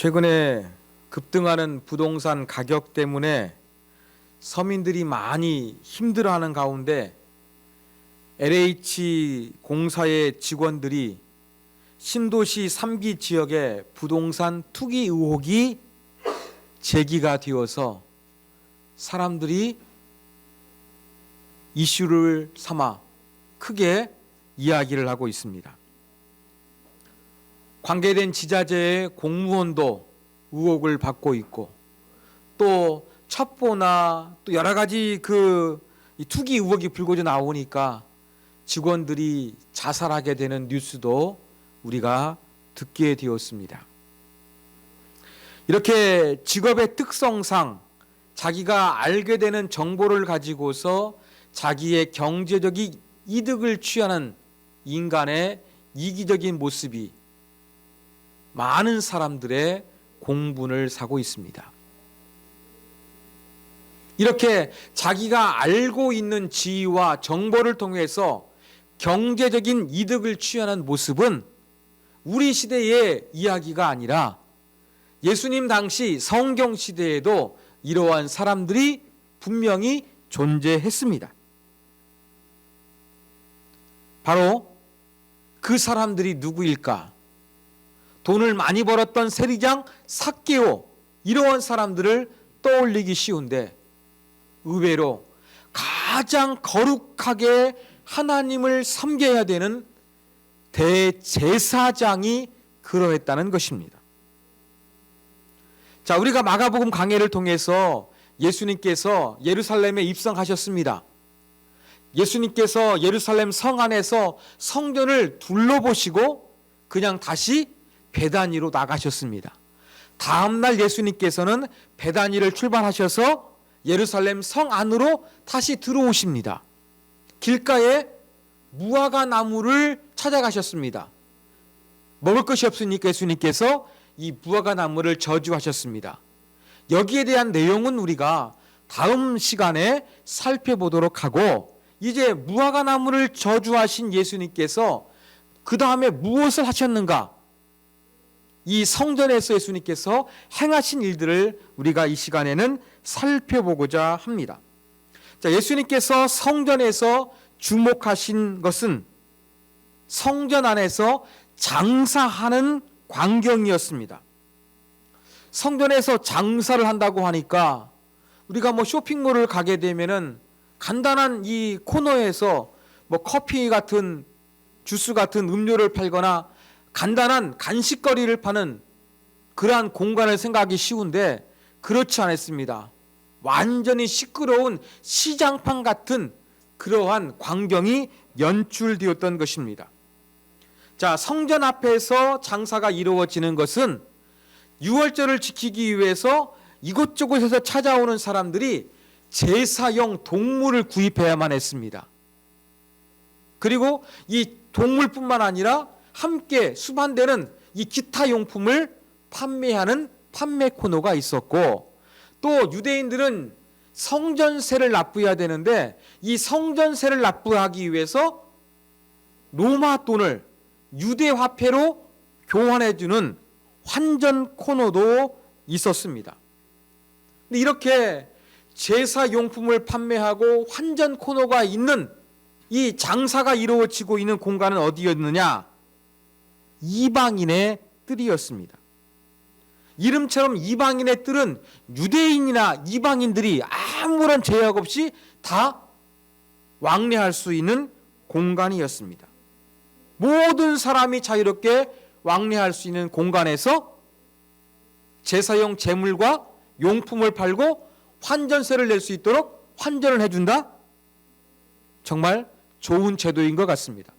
최근에 급등하는 부동산 가격 때문에 서민들이 많이 힘들어하는 가운데 LH 공사의 직원들이 신도시 3기 지역의 부동산 투기 의혹이 제기가 되어서 사람들이 이슈를 삼아 크게 이야기를 하고 있습니다. 관계된 지자체의 공무원도 의혹을 받고 있고, 또 첩보나 또 여러 가지 이 투기 의혹이 불거져 나오니까 직원들이 자살하게 되는 뉴스도 우리가 듣게 되었습니다. 이렇게 직업의 특성상 자기가 알게 되는 정보를 가지고서 자기의 경제적인 이득을 취하는 인간의 이기적인 모습이 많은 사람들의 공분을 사고 있습니다. 이렇게 자기가 알고 있는 지위와 정보를 통해서 경제적인 이득을 취하는 모습은 우리 시대의 이야기가 아니라 예수님 당시 성경 시대에도 이러한 사람들이 분명히 존재했습니다. 바로 그 사람들이 누구일까? 돈을 많이 벌었던 세리장 삭개오, 이러한 사람들을 떠올리기 쉬운데 의외로 가장 거룩하게 하나님을 섬겨야 되는 대제사장이 그러했다는 것입니다. 자, 우리가 마가복음 강해를 통해서 예수님께서 예루살렘에 입성하셨습니다. 예수님께서 예루살렘 성 안에서 성전을 둘러보시고 그냥 다시 베다니로 나가셨습니다. 다음 날 예수님께서는 베다니를 출발하셔서 예루살렘 성 안으로 다시 들어오십니다. 길가에 무화과 나무를 찾아가셨습니다. 먹을 것이 없으니까 예수님께서 이 무화과 나무를 저주하셨습니다. 여기에 대한 내용은 우리가 다음 시간에 살펴보도록 하고, 이제 무화과 나무를 저주하신 예수님께서 그 다음에 무엇을 하셨는가? 이 성전에서 예수님께서 행하신 일들을 우리가 이 시간에는 살펴보고자 합니다. 자, 예수님께서 성전에서 주목하신 것은 성전 안에서 장사하는 광경이었습니다. 성전에서 장사를 한다고 하니까 우리가 쇼핑몰을 가게 되면은 간단한 이 코너에서 커피 같은 주스 같은 음료를 팔거나 간단한 간식거리를 파는 그러한 공간을 생각하기 쉬운데 그렇지 않았습니다. 완전히 시끄러운 시장판 같은 그러한 광경이 연출되었던 것입니다. 자, 성전 앞에서 장사가 이루어지는 것은 유월절을 지키기 위해서 이곳저곳에서 찾아오는 사람들이 제사용 동물을 구입해야만 했습니다. 그리고 이 동물뿐만 아니라 함께 수반되는 이 기타 용품을 판매하는 판매 코너가 있었고, 또 유대인들은 성전세를 납부해야 되는데 이 성전세를 납부하기 위해서 로마 돈을 유대 화폐로 교환해주는 환전 코너도 있었습니다. 근데 이렇게 제사용품을 판매하고 환전 코너가 있는 이 장사가 이루어지고 있는 공간은 어디였느냐? 이방인의 뜰이었습니다. 이름처럼 이방인의 뜰은 유대인이나 이방인들이 아무런 제약 없이 다 왕래할 수 있는 공간이었습니다. 모든 사람이 자유롭게 왕래할 수 있는 공간에서 제사용 재물과 용품을 팔고 환전세를 낼 수 있도록 환전을 해준다? 정말 좋은 제도인 것 같습니다.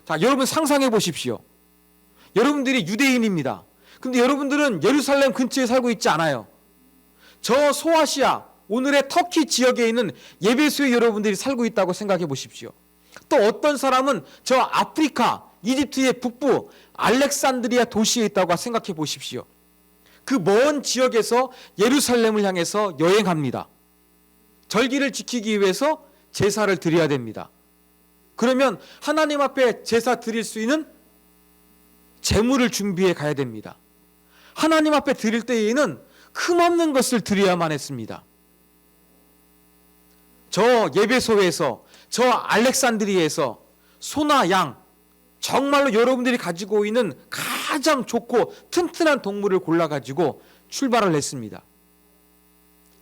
자, 여러분 상상해 보십시오. 여러분들이 유대인입니다. 근데 여러분들은 예루살렘 근처에 살고 있지 않아요. 저 소아시아, 오늘의 터키 지역에 있는 예배소에 여러분들이 살고 있다고 생각해 보십시오. 또 어떤 사람은 저 아프리카, 이집트의 북부 알렉산드리아 도시에 있다고 생각해 보십시오. 그 먼 지역에서 예루살렘을 향해서 여행합니다. 절기를 지키기 위해서 제사를 드려야 됩니다. 그러면 하나님 앞에 제사 드릴 수 있는 재물을 준비해 가야 됩니다. 하나님 앞에 드릴 때에는 흠없는 것을 드려야만 했습니다. 저 예배소에서, 저 알렉산드리에서 소나 양, 정말로 여러분들이 가지고 있는 가장 좋고 튼튼한 동물을 골라가지고 출발을 했습니다.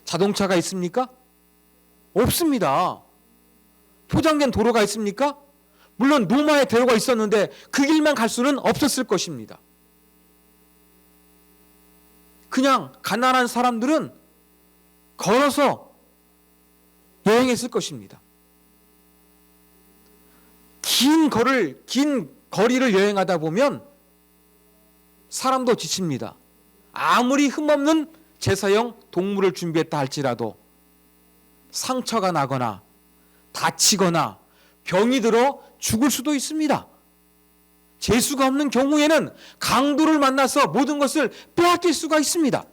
자동차가 있습니까? 없습니다. 포장된 도로가 있습니까? 물론 로마에 대로가 있었는데 그 길만 갈 수는 없었을 것입니다. 그냥 가난한 사람들은 걸어서 여행했을 것입니다. 긴 거리를 여행하다 보면 사람도 지칩니다. 아무리 흠없는 제사용 동물을 준비했다 할지라도 상처가 나거나 다치거나 병이 들어 죽을 수도 있습니다. 재수가 없는 경우에는 강도를 만나서 모든 것을 빼앗길 수가 있습니다.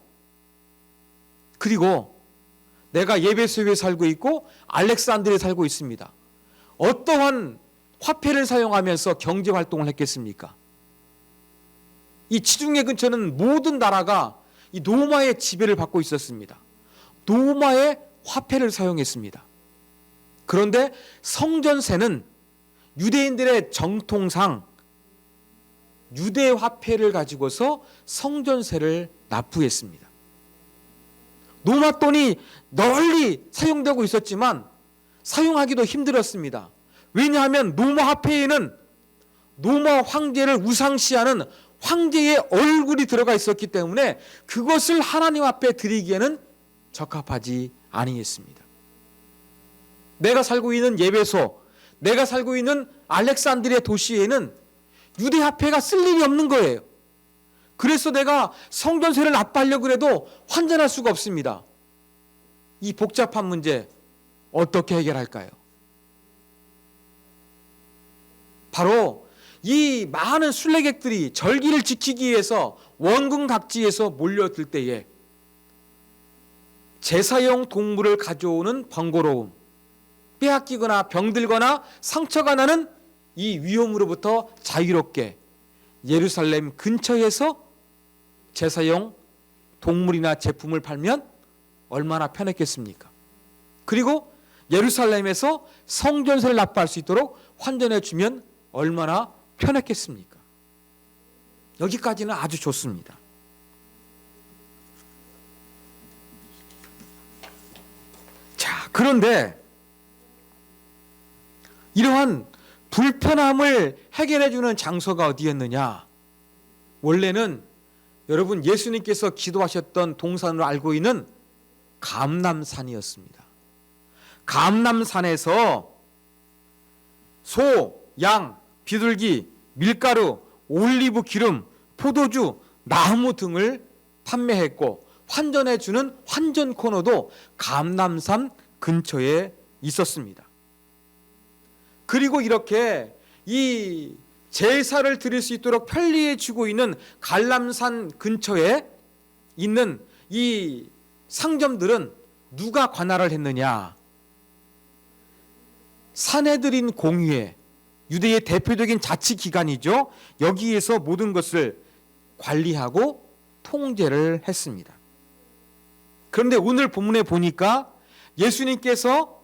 그리고 내가 예배소에 살고 있고 알렉산드리아에 살고 있습니다. 어떠한 화폐를 사용하면서 경제활동을 했겠습니까? 이 지중해 근처는 모든 나라가 이 로마의 지배를 받고 있었습니다. 로마의 화폐를 사용했습니다. 그런데 성전세는 유대인들의 정통상 유대 화폐를 가지고서 성전세를 납부했습니다. 로마 돈이 널리 사용되고 있었지만 사용하기도 힘들었습니다. 왜냐하면 로마 화폐에는 로마 황제를 우상시하는 황제의 얼굴이 들어가 있었기 때문에 그것을 하나님 앞에 드리기에는 적합하지 아니했습니다. 내가 살고 있는 예배소, 내가 살고 있는 알렉산드리아 도시에는 유대 화폐가 쓸 일이 없는 거예요. 그래서 내가 성전세를 납부하려고 해도 환전할 수가 없습니다. 이 복잡한 문제 어떻게 해결할까요? 바로 이 많은 순례객들이 절기를 지키기 위해서 원근 각지에서 몰려들 때에 제사용 동물을 가져오는 번거로움, 빼앗기거나 병들거나 상처가 나는 이 위험으로부터 자유롭게 예루살렘 근처에서 제사용 동물이나 제품을 팔면 얼마나 편했겠습니까? 그리고 예루살렘에서 성전세를 납부할 수 있도록 환전해 주면 얼마나 편했겠습니까? 여기까지는 아주 좋습니다. 자, 그런데 이러한 불편함을 해결해 주는 장소가 어디였느냐? 원래는 여러분 예수님께서 기도하셨던 동산으로 알고 있는 감람산이었습니다. 감람산에서 소, 양, 비둘기, 밀가루, 올리브 기름, 포도주, 나무 등을 판매했고 환전해 주는 환전 코너도 감람산 근처에 있었습니다. 그리고 이렇게 이 제사를 드릴 수 있도록 편리해 주고 있는 감람산 근처에 있는 이 상점들은 누가 관할을 했느냐? 산헤드린 공의회, 유대의 대표적인 자치기관이죠. 여기에서 모든 것을 관리하고 통제를 했습니다. 그런데 오늘 본문에 보니까 예수님께서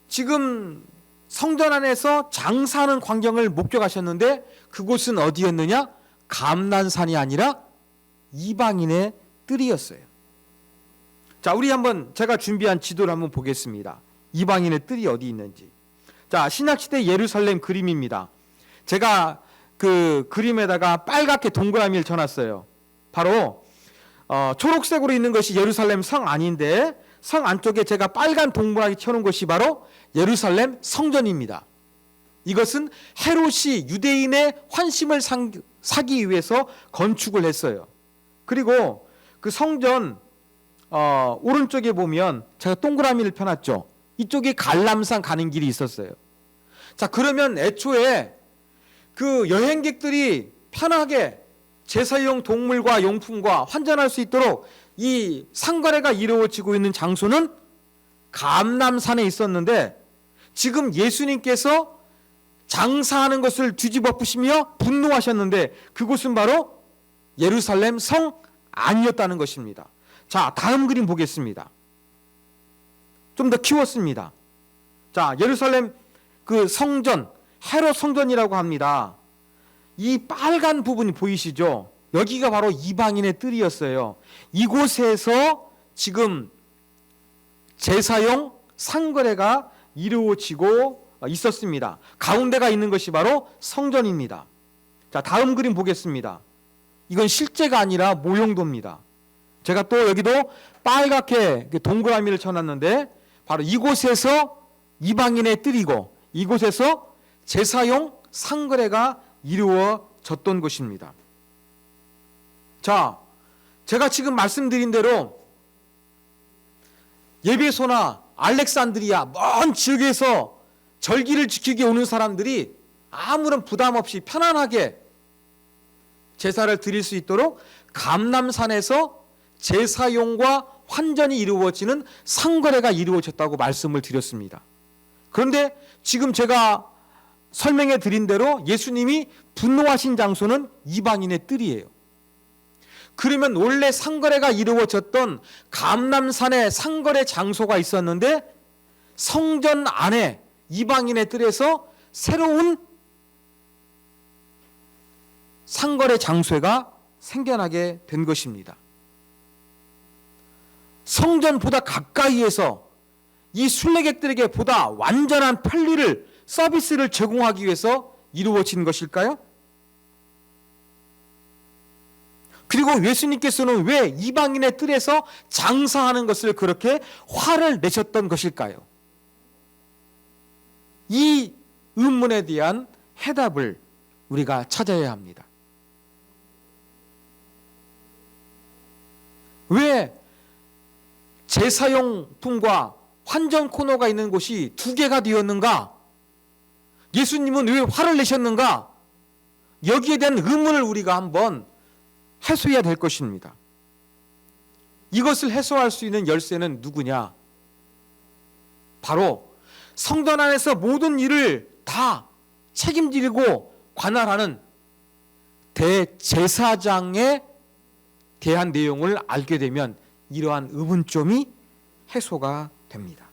지금 성전 안에서 장사하는 광경을 목격하셨는데 그곳은 어디였느냐? 감람산이 아니라 이방인의 뜰이었어요. 자, 우리 한번 제가 준비한 지도를 한번 보겠습니다. 이방인의 뜰이 어디 있는지. 자, 신약시대 예루살렘 그림입니다. 제가 그 그림에다가 빨갛게 동그라미를 쳐놨어요. 바로 초록색으로 있는 것이 예루살렘 성 안인데 성 안쪽에 제가 빨간 동그라미 쳐놓은 것이 바로 예루살렘 성전입니다. 이것은 헤롯이 유대인의 환심을 사기 위해서 건축을 했어요. 그리고 그 성전 오른쪽에 보면 제가 동그라미를 펴놨죠. 이쪽에 감람산 가는 길이 있었어요. 자, 그러면 애초에 그 여행객들이 편하게 제사용 동물과 용품과 환전할 수 있도록 이 상거래가 이루어지고 있는 장소는 감람산에 있었는데 지금 예수님께서 장사하는 것을 뒤집어 푸시며 분노하셨는데 그곳은 바로 예루살렘 성 아니었다는 것입니다. 자, 다음 그림 보겠습니다. 좀 더 키웠습니다. 자, 예루살렘 그 성전, 헤롯 성전이라고 합니다. 이 빨간 부분이 보이시죠? 여기가 바로 이방인의 뜰이었어요. 이곳에서 지금 제사용 상거래가 이루어지고 있었습니다. 가운데가 있는 것이 바로 성전입니다. 자, 다음 그림 보겠습니다. 이건 실제가 아니라 모형도입니다. 제가 또 여기도 빨갛게 동그라미를 쳐놨는데 바로 이곳에서 이방인의 뜰이고 이곳에서 제사용 상거래가 이루어졌던 것입니다. 자, 제가 지금 말씀드린 대로 예배소나 알렉산드리아 먼 지역에서 절기를 지키기 오는 사람들이 아무런 부담 없이 편안하게 제사를 드릴 수 있도록 감람산에서 제사용과 환전이 이루어지는 상거래가 이루어졌다고 말씀을 드렸습니다. 그런데 지금 제가 설명해 드린 대로 예수님이 분노하신 장소는 이방인의 뜰이에요. 그러면 원래 상거래가 이루어졌던 감람산에 상거래 장소가 있었는데 성전 안에 이방인의 뜰에서 새로운 상거래 장소가 생겨나게 된 것입니다. 성전보다 가까이에서 이 순례객들에게 보다 완전한 편리를 서비스를 제공하기 위해서 이루어진 것일까요? 그리고 예수님께서는 왜 이방인의 뜰에서 장사하는 것을 그렇게 화를 내셨던 것일까요? 이 의문에 대한 해답을 우리가 찾아야 합니다. 왜 제사용품과 환전 코너가 있는 곳이 두 개가 되었는가? 예수님은 왜 화를 내셨는가? 여기에 대한 의문을 우리가 한번 해소해야 될 것입니다. 이것을 해소할 수 있는 열쇠는 누구냐? 바로 성전 안에서 모든 일을 다 책임지고 관할하는 대제사장에 대한 내용을 알게 되면 이러한 의문점이 해소가 됩니다.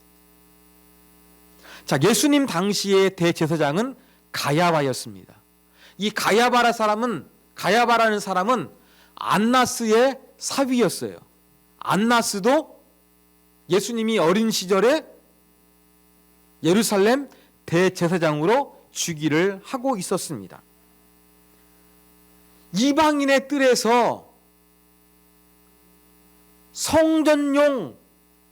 자, 예수님 당시의 대제사장은 가야바였습니다. 이 가야바라는 사람은 안나스의 사위였어요. 안나스도 예수님이 어린 시절에 예루살렘 대제사장으로 즉위를 하고 있었습니다. 이방인의 뜰에서 성전용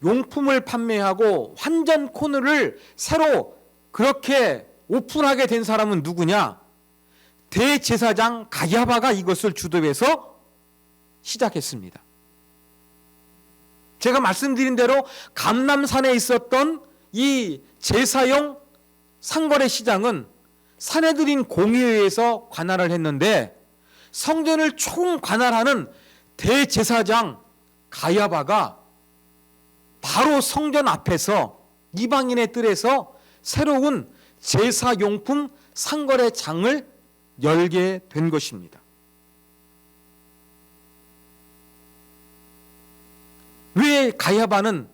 용품을 판매하고 환전 코너를 새로 그렇게 오픈하게 된 사람은 누구냐? 대제사장 가야바가 이것을 주도해서 시작했습니다. 제가 말씀드린 대로 감람산에 있었던 이 제사용 상거래 시장은 산헤드린 공의회에서 관할을 했는데 성전을 총 관할하는 대제사장 가야바가 바로 성전 앞에서 이방인의 뜰에서 새로운 제사용품 상거래장을 열게 된 것입니다. 왜 가야바는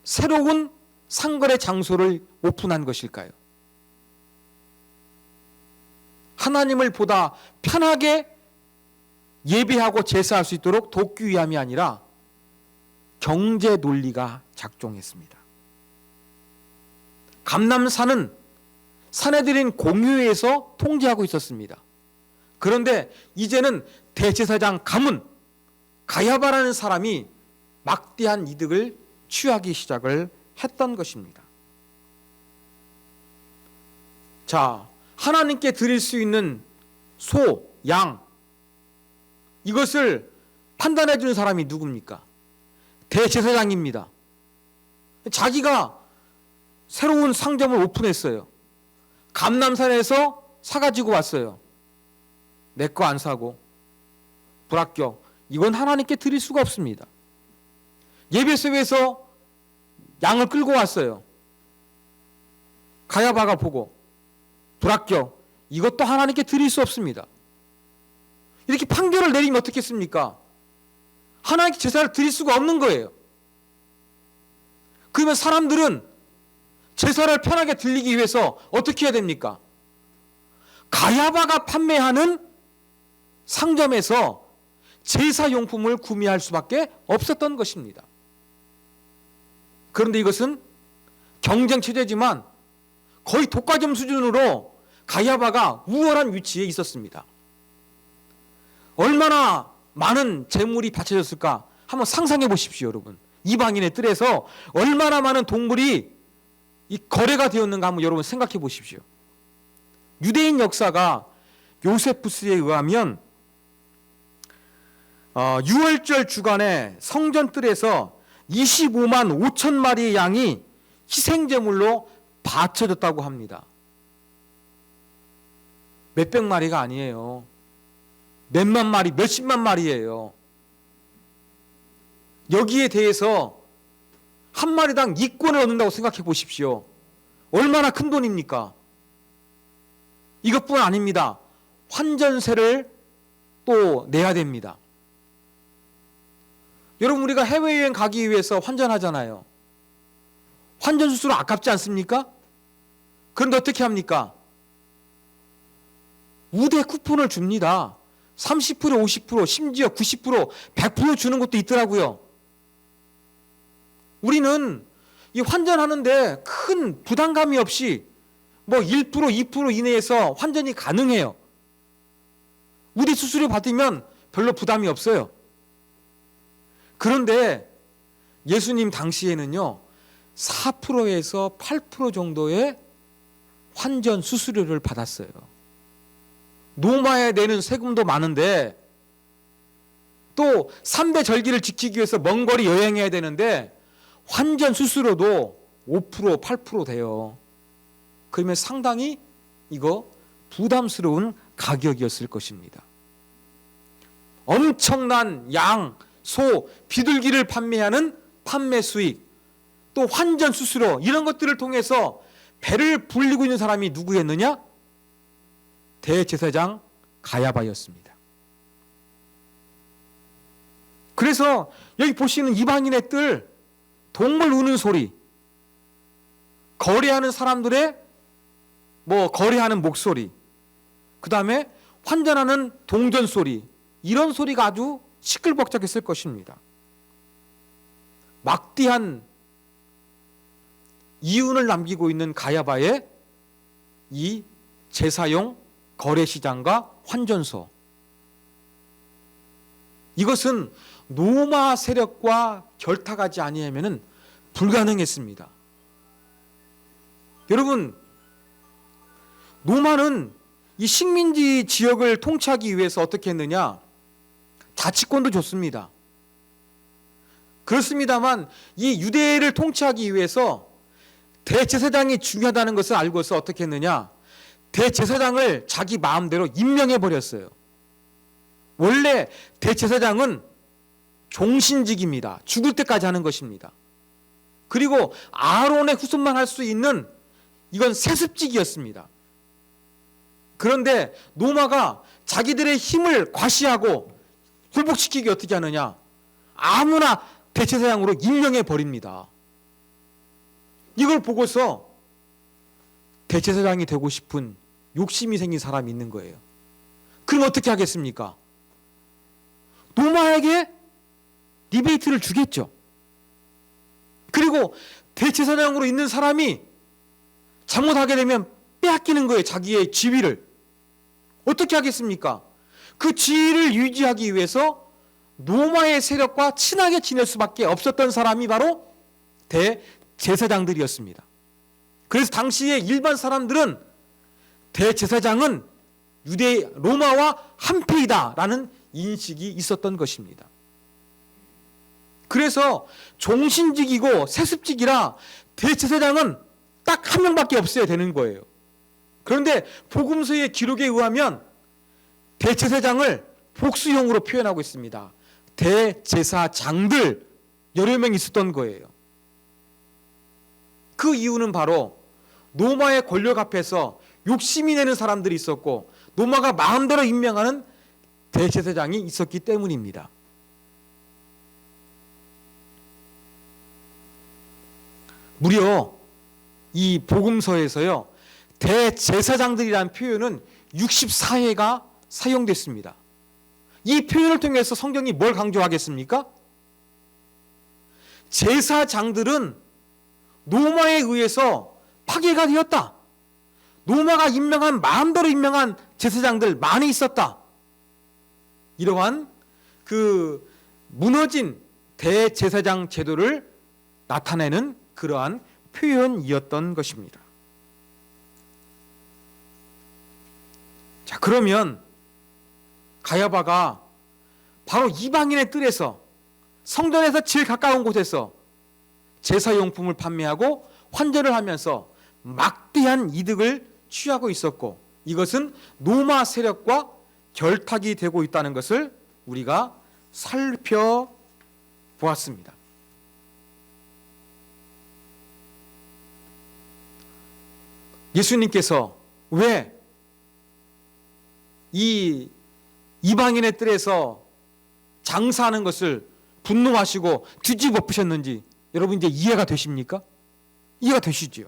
새로운 상거래 장소를 오픈한 것일까요? 하나님을 보다 편하게 예배하고 제사할 수 있도록 돕기 위함이 아니라 경제 논리가 작동했습니다. 감람산은 산헤드린 공의회에서 통제하고 있었습니다. 그런데 이제는 대제사장 가문 가야바라는 사람이 막대한 이득을 취하기 시작을 했던 것입니다. 자, 하나님께 드릴 수 있는 소, 양 이것을 판단해 주는 사람이 누굽니까? 대제사장입니다. 자기가 새로운 상점을 오픈했어요. 감람산에서 사가지고 왔어요. 내 거 안 사고 불합격. 이건 하나님께 드릴 수가 없습니다. 예배소에서 양을 끌고 왔어요. 가야바가 보고 불합격. 이것도 하나님께 드릴 수 없습니다. 이렇게 판결을 내리면 어떻겠습니까? 하나님께 제사를 드릴 수가 없는 거예요. 그러면 사람들은 제사를 편하게 드리기 위해서 어떻게 해야 됩니까? 가야바가 판매하는 상점에서 제사용품을 구매할 수밖에 없었던 것입니다. 그런데 이것은 경쟁체제지만 거의 독과점 수준으로 가야바가 우월한 위치에 있었습니다. 얼마나 많은 재물이 바쳐졌을까 한번 상상해 보십시오, 여러분. 이방인의 뜰에서 얼마나 많은 동물이 이 거래가 되었는가 한번 여러분 생각해 보십시오. 유대인 역사가 요세푸스에 의하면 6월절 주간에 성전 뜰에서 25만 5천 마리의 양이 희생제물로 바쳐졌다고 합니다. 몇백 마리가 아니에요. 몇만 마리, 몇십만 마리예요. 여기에 대해서 한 마리당 2권을 얻는다고 생각해 보십시오. 얼마나 큰 돈입니까? 이것뿐 아닙니다. 환전세를 또 내야 됩니다. 여러분, 우리가 해외여행 가기 위해서 환전하잖아요. 환전 수수료 아깝지 않습니까? 그런데 어떻게 합니까? 우대 쿠폰을 줍니다. 30%, 50%, 심지어 90%, 100% 주는 것도 있더라고요. 우리는 이 환전하는데 큰 부담감이 없이 뭐 1%, 2% 이내에서 환전이 가능해요. 우대 수수료 받으면 별로 부담이 없어요. 그런데 예수님 당시에는요, 4%에서 8% 정도의 환전 수수료를 받았어요. 노마에 내는 세금도 많은데 또 3대 절기를 지키기 위해서 먼 거리 여행해야 되는데 환전 수수료도 5%, 8% 돼요. 그러면 상당히 이거 부담스러운 가격이었을 것입니다. 엄청난 양, 소, 비둘기를 판매하는 판매 수익, 또 환전 수수료 이런 것들을 통해서 배를 불리고 있는 사람이 누구였느냐? 대제사장 가야바였습니다. 그래서 여기 보시는 이방인의 뜰, 동물 우는 소리, 거래하는 사람들의 거래하는 목소리, 그 다음에 환전하는 동전 소리, 이런 소리가 아주 시끌벅적했을 것입니다. 막대한 이윤을 남기고 있는 가야바의 이 제사용 거래시장과 환전소, 이것은 로마 세력과 결탁하지 아니하면 불가능했습니다. 여러분, 로마는 이 식민지 지역을 통치하기 위해서 어떻게 했느냐? 자치권도 줬습니다. 그렇습니다만 이 유대를 통치하기 위해서 대제사장이 중요하다는 것을 알고서 어떻게 했느냐? 대제사장을 자기 마음대로 임명해 버렸어요. 원래 대제사장은 종신직입니다. 죽을 때까지 하는 것입니다. 그리고 아론의 후손만 할 수 있는 이건 세습직이었습니다. 그런데 로마가 자기들의 힘을 과시하고 굴복시키기 어떻게 하느냐? 아무나 대제사장으로 임명해 버립니다. 이걸 보고서 대제사장이 되고 싶은 욕심이 생긴 사람이 있는 거예요. 그럼 어떻게 하겠습니까? 로마에게 리베이트를 주겠죠. 그리고 대제사장으로 있는 사람이 잘못하게 되면 빼앗기는 거예요. 자기의 지위를. 어떻게 하겠습니까? 그 지위를 유지하기 위해서 로마의 세력과 친하게 지낼 수밖에 없었던 사람이 바로 대제사장들이었습니다. 그래서 당시에 일반 사람들은 대제사장은 로마와 한패이다라는 인식이 있었던 것입니다. 그래서 종신직이고 세습직이라 대제사장은 딱 한 명밖에 없어야 되는 거예요. 그런데 복음서의 기록에 의하면 대제사장을 복수형으로 표현하고 있습니다. 대제사장들 여러 명 있었던 거예요. 그 이유는 바로 로마의 권력 앞에서 욕심이 내는 사람들이 있었고 로마가 마음대로 임명하는 대제사장이 있었기 때문입니다. 무려 이 복음서에서요, 대제사장들이라는 표현은 64회가 사용됐습니다. 이 표현을 통해서 성경이 뭘 강조하겠습니까? 제사장들은 로마에 의해서 파괴가 되었다. 로마가 임명한, 마음대로 임명한 제사장들 많이 있었다. 이러한 그 무너진 대제사장 제도를 나타내는 그러한 표현이었던 것입니다. 자, 그러면 가야바가 바로 이방인의 뜰에서, 성전에서 제일 가까운 곳에서 제사용품을 판매하고 환전을 하면서 막대한 이득을 취하고 있었고, 이것은 로마 세력과 결탁이 되고 있다는 것을 우리가 살펴보았습니다. 예수님께서 왜 이 이방인의 뜰에서 장사하는 것을 분노하시고 뒤집어 엎으셨는지 여러분 이제 이해가 되십니까? 이해가 되시지요?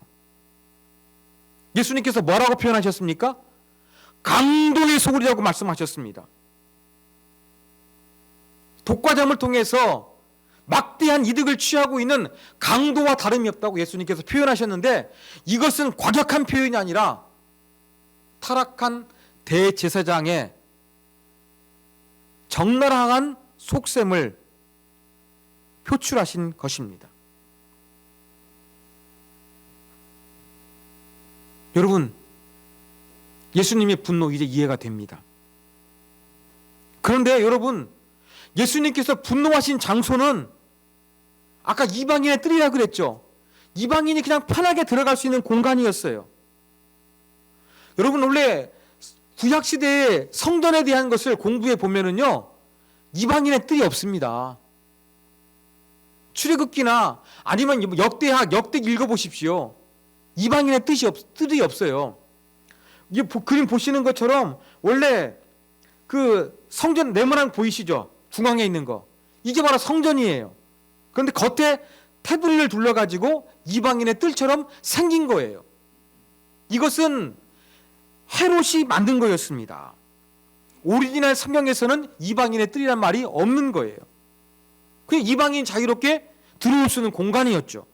예수님께서 뭐라고 표현하셨습니까? 강도의 소굴이라고 말씀하셨습니다. 독과점을 통해서 막대한 이득을 취하고 있는 강도와 다름이 없다고 예수님께서 표현하셨는데, 이것은 과격한 표현이 아니라 타락한 대제사장의 적나라한 속셈을 표출하신 것입니다. 여러분, 예수님의 분노 이제 이해가 됩니다. 그런데 여러분, 예수님께서 분노하신 장소는 아까 이방인의 뜰이라 그랬죠. 이방인이 그냥 편하게 들어갈 수 있는 공간이었어요. 여러분, 원래 구약시대의 성전에 대한 것을 공부해 보면은요, 이방인의 뜰이 없습니다. 출애굽기나 아니면 역대학, 역대기 읽어보십시오. 이방인의 뜰이 없어요. 이 그림 보시는 것처럼 원래 그 성전 네모난 보이시죠? 중앙에 있는 거. 이게 바로 성전이에요. 그런데 겉에 테두리를 둘러가지고 이방인의 뜰처럼 생긴 거예요. 이것은 헤롯이 만든 거였습니다. 오리지널 성경에서는 이방인의 뜰이란 말이 없는 거예요. 그냥 이방인이 자유롭게 들어올 수 있는 공간이었죠.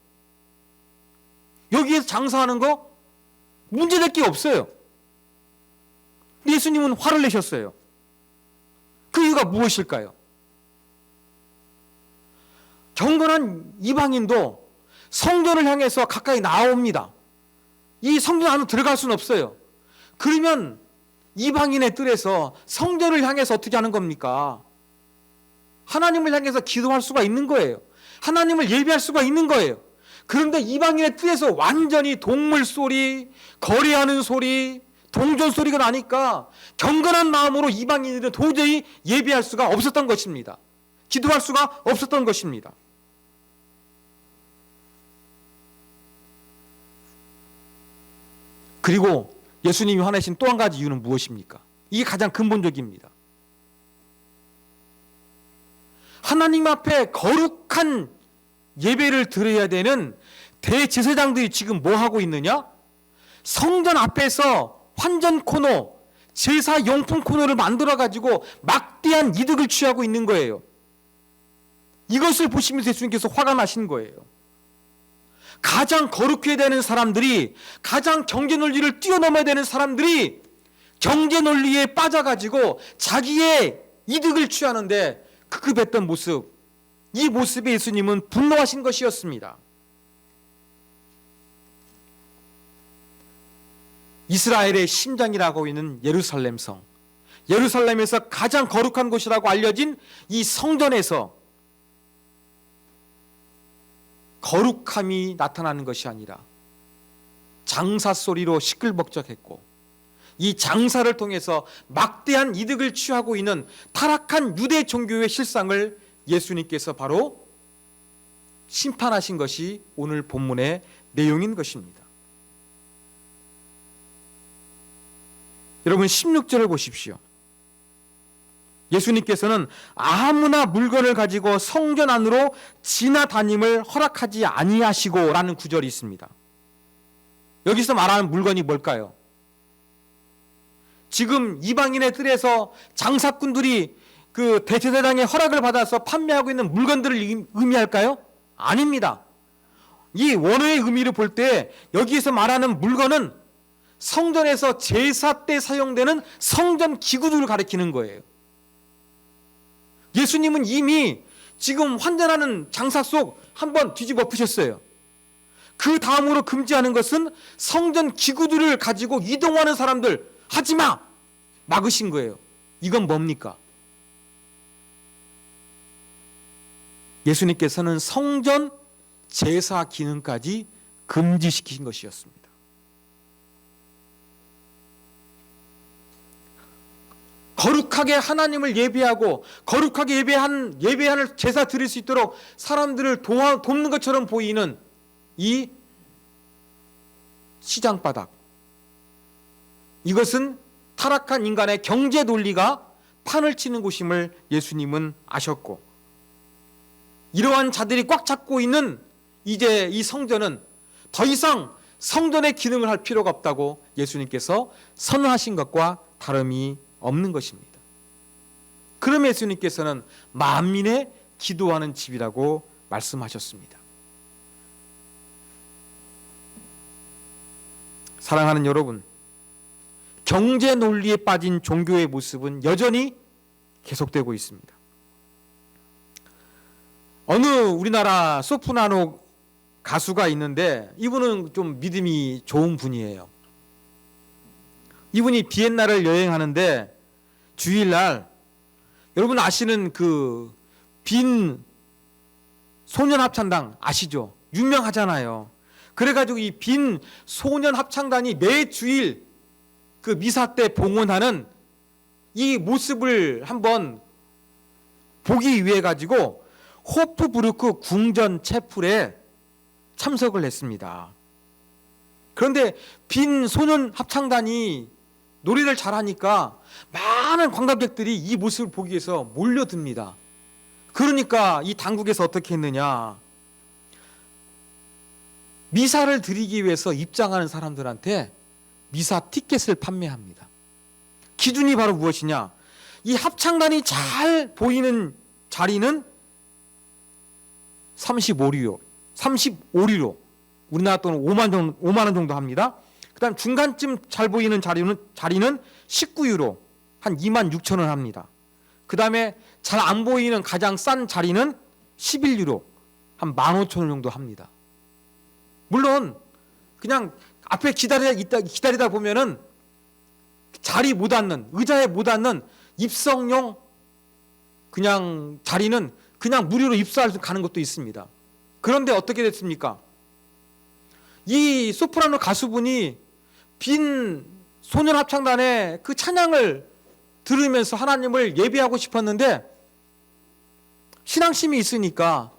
여기에서 장사하는 거 문제될 게 없어요. 예수님은 화를 내셨어요. 그 이유가 무엇일까요? 경건한 이방인도 성전을 향해서 가까이 나옵니다. 이 성전 안으로 들어갈 수는 없어요. 그러면 이방인의 뜰에서 성전을 향해서 어떻게 하는 겁니까? 하나님을 향해서 기도할 수가 있는 거예요. 하나님을 예배할 수가 있는 거예요. 그런데 이방인의 뜰에서 완전히 동물 소리, 거래하는 소리, 동전 소리가 나니까 경건한 마음으로 이방인들은 도저히 예배할 수가 없었던 것입니다. 기도할 수가 없었던 것입니다. 그리고 예수님이 화내신 또 한 가지 이유는 무엇입니까? 이게 가장 근본적입니다. 하나님 앞에 거룩한 예배를 드려야 되는 대제사장들이 지금 뭐 하고 있느냐? 성전 앞에서 환전 코너, 제사 용품 코너를 만들어 가지고 막대한 이득을 취하고 있는 거예요. 이것을 보시면서 예수님께서 화가 나신 거예요. 가장 거룩해야 되는 사람들이, 가장 경제 논리를 뛰어넘어야 되는 사람들이 경제 논리에 빠져가지고 자기의 이득을 취하는데 급급했던 모습, 이 모습에 예수님은 분노하신 것이었습니다. 이스라엘의 심장이라고 있는 예루살렘 성, 예루살렘에서 가장 거룩한 곳이라고 알려진 이 성전에서 거룩함이 나타나는 것이 아니라 장사 소리로 시끌벅적했고, 이 장사를 통해서 막대한 이득을 취하고 있는 타락한 유대 종교의 실상을 예수님께서 바로 심판하신 것이 오늘 본문의 내용인 것입니다. 여러분 16절을 보십시오. 예수님께서는 아무나 물건을 가지고 성전 안으로 지나다님을 허락하지 아니하시고 라는 구절이 있습니다. 여기서 말하는 물건이 뭘까요? 지금 이방인의 뜰에서 장사꾼들이 그 대제사장의 허락을 받아서 판매하고 있는 물건들을 의미할까요? 아닙니다. 이 원어의 의미를 볼 때 여기에서 말하는 물건은 성전에서 제사 때 사용되는 성전 기구들을 가리키는 거예요. 예수님은 이미 지금 환전하는 장사 속 한번 뒤집어 푸셨어요. 그 다음으로 금지하는 것은 성전 기구들을 가지고 이동하는 사람들 하지마! 막으신 거예요. 이건 뭡니까? 예수님께서는 성전 제사 기능까지 금지시킨 것이었습니다. 거룩하게 하나님을 예배하고 거룩하게 예배하는 제사 드릴 수 있도록 사람들을 돕는 것처럼 보이는 이 시장바닥, 이것은 타락한 인간의 경제 논리가 판을 치는 곳임을 예수님은 아셨고, 이러한 자들이 꽉 잡고 있는 이제 이 성전은 더 이상 성전의 기능을 할 필요가 없다고 예수님께서 선언하신 것과 다름이 없는 것입니다. 그럼 예수님께서는 만민의 기도하는 집이라고 말씀하셨습니다. 사랑하는 여러분, 경제 논리에 빠진 종교의 모습은 여전히 계속되고 있습니다. 어느 우리나라 소프라노 가수가 있는데 이분은 좀 믿음이 좋은 분이에요. 이분이 비엔나를 여행하는데 주일날, 여러분 아시는 그 빈 소년 합창단 아시죠? 유명하잖아요. 그래가지고 이 빈 소년 합창단이 매 주일 그 미사 때 봉헌하는 이 모습을 한번 보기 위해 가지고 호프부르크 궁전 채플에 참석을 했습니다. 그런데 빈 소년 합창단이 노래를 잘하니까 많은 관광객들이 이 모습을 보기 위해서 몰려듭니다. 그러니까 이 당국에서 어떻게 했느냐, 미사를 드리기 위해서 입장하는 사람들한테 미사 티켓을 판매합니다. 기준이 바로 무엇이냐, 이 합창단이 잘 보이는 자리는 35리로 우리나라 돈 5만 원 정도 합니다. 그다음 중간쯤 잘 보이는 자리는 19유로 한 2만 6천 원 합니다. 그다음에 잘 안 보이는 가장 싼 자리는 11유로 한 15,000원 정도 합니다. 물론 그냥 앞에 기다리다 보면은 자리 못 앉는, 의자에 못 앉는 입성용 그냥 자리는 그냥 무료로 입소할 수 가는 것도 있습니다. 그런데 어떻게 됐습니까? 이 소프라노 가수분이 빈 소년 합창단의 그 찬양을 들으면서 하나님을 예배하고 싶었는데 신앙심이 있으니까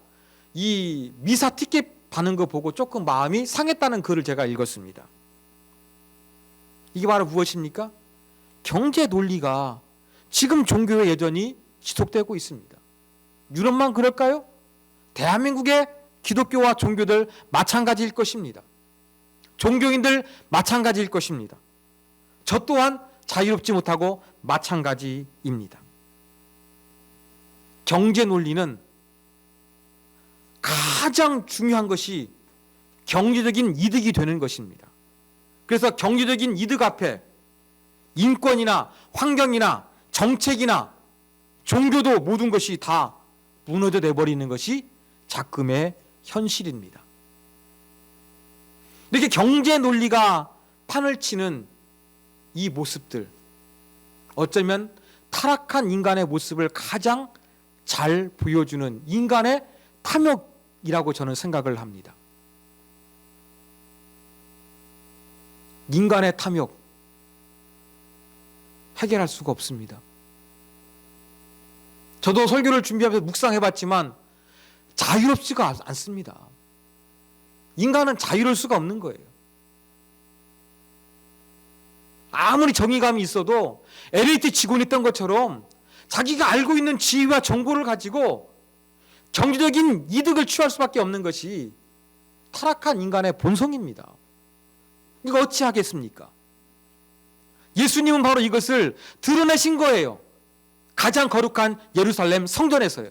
이 미사 티켓 받는 거 보고 조금 마음이 상했다는 글을 제가 읽었습니다. 이게 바로 무엇입니까? 경제 논리가 지금 종교에 여전히 지속되고 있습니다. 유럽만 그럴까요? 대한민국의 기독교와 종교들 마찬가지일 것입니다. 종교인들 마찬가지일 것입니다. 저 또한 자유롭지 못하고 마찬가지입니다. 경제 논리는 가장 중요한 것이 경제적인 이득이 되는 것입니다. 그래서 경제적인 이득 앞에 인권이나 환경이나 정책이나 종교도 모든 것이 다 무너져 내버리는 것이 작금의 현실입니다. 이렇게 경제 논리가 판을 치는 이 모습들, 어쩌면 타락한 인간의 모습을 가장 잘 보여주는 인간의 탐욕이라고 저는 생각을 합니다. 인간의 탐욕 해결할 수가 없습니다. 저도 설교를 준비하면서 묵상해봤지만 자유롭지가 않습니다. 인간은 자유로울 수가 없는 거예요. 아무리 정의감이 있어도 엘리트 직원이 있던 것처럼 자기가 알고 있는 지위와 정보를 가지고 경제적인 이득을 취할 수밖에 없는 것이 타락한 인간의 본성입니다. 이거 어찌 하겠습니까? 예수님은 바로 이것을 드러내신 거예요. 가장 거룩한 예루살렘 성전에서요.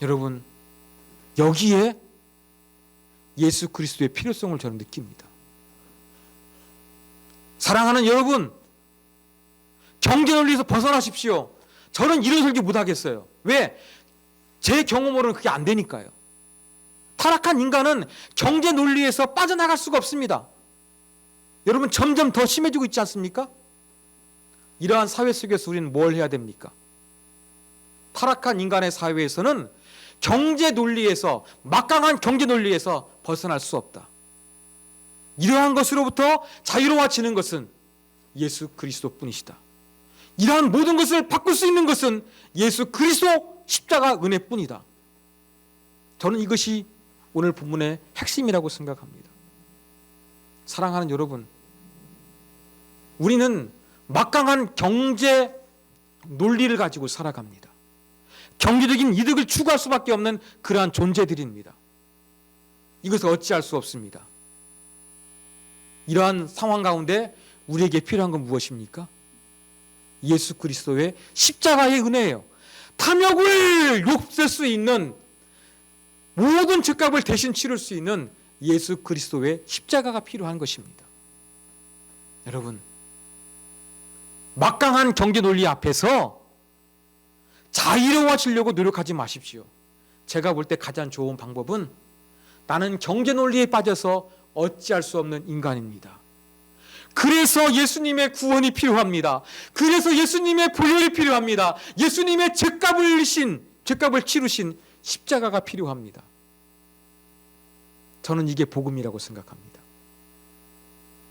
여러분, 여기에 예수 그리스도의 필요성을 저는 느낍니다. 사랑하는 여러분, 경제 논리에서 벗어나십시오. 저는 이런 설교 못하겠어요. 왜? 제 경험으로는 그게 안 되니까요. 타락한 인간은 경제 논리에서 빠져나갈 수가 없습니다. 여러분, 점점 더 심해지고 있지 않습니까? 이러한 사회 속에서 우리는 뭘 해야 됩니까? 타락한 인간의 사회에서는 경제 논리에서, 막강한 경제 논리에서 벗어날 수 없다. 이러한 것으로부터 자유로워지는 것은 예수 그리스도뿐이시다. 이러한 모든 것을 바꿀 수 있는 것은 예수 그리스도 십자가 은혜뿐이다. 저는 이것이 오늘 본문의 핵심이라고 생각합니다. 사랑하는 여러분, 우리는 막강한 경제 논리를 가지고 살아갑니다. 경제적인 이득을 추구할 수밖에 없는 그러한 존재들입니다. 이것을 어찌할 수 없습니다. 이러한 상황 가운데 우리에게 필요한 건 무엇입니까? 예수 그리스도의 십자가의 은혜예요. 탐욕을 욕설 수 있는 모든 죄값을 대신 치를 수 있는 예수 그리스도의 십자가가 필요한 것입니다. 여러분, 막강한 경제 논리 앞에서 자유로워지려고 노력하지 마십시오. 제가 볼 때 가장 좋은 방법은 나는 경제 논리에 빠져서 어찌할 수 없는 인간입니다. 그래서 예수님의 구원이 필요합니다. 그래서 예수님의 보혈이 필요합니다. 예수님의 죄값을 치르신 십자가가 필요합니다. 저는 이게 복음이라고 생각합니다.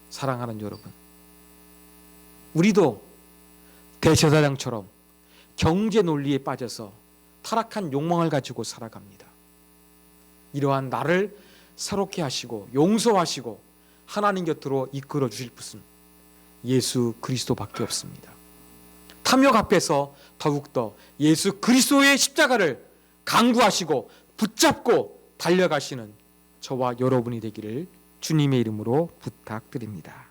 사랑하는 여러분, 우리도 대제사장처럼 경제 논리에 빠져서 타락한 욕망을 가지고 살아갑니다. 이러한 나를 새롭게 하시고 용서하시고 하나님 곁으로 이끌어 주실 분은 예수 그리스도밖에 없습니다. 탐욕 앞에서 더욱더 예수 그리스도의 십자가를 강구하시고 붙잡고 달려가시는 저와 여러분이 되기를 주님의 이름으로 부탁드립니다.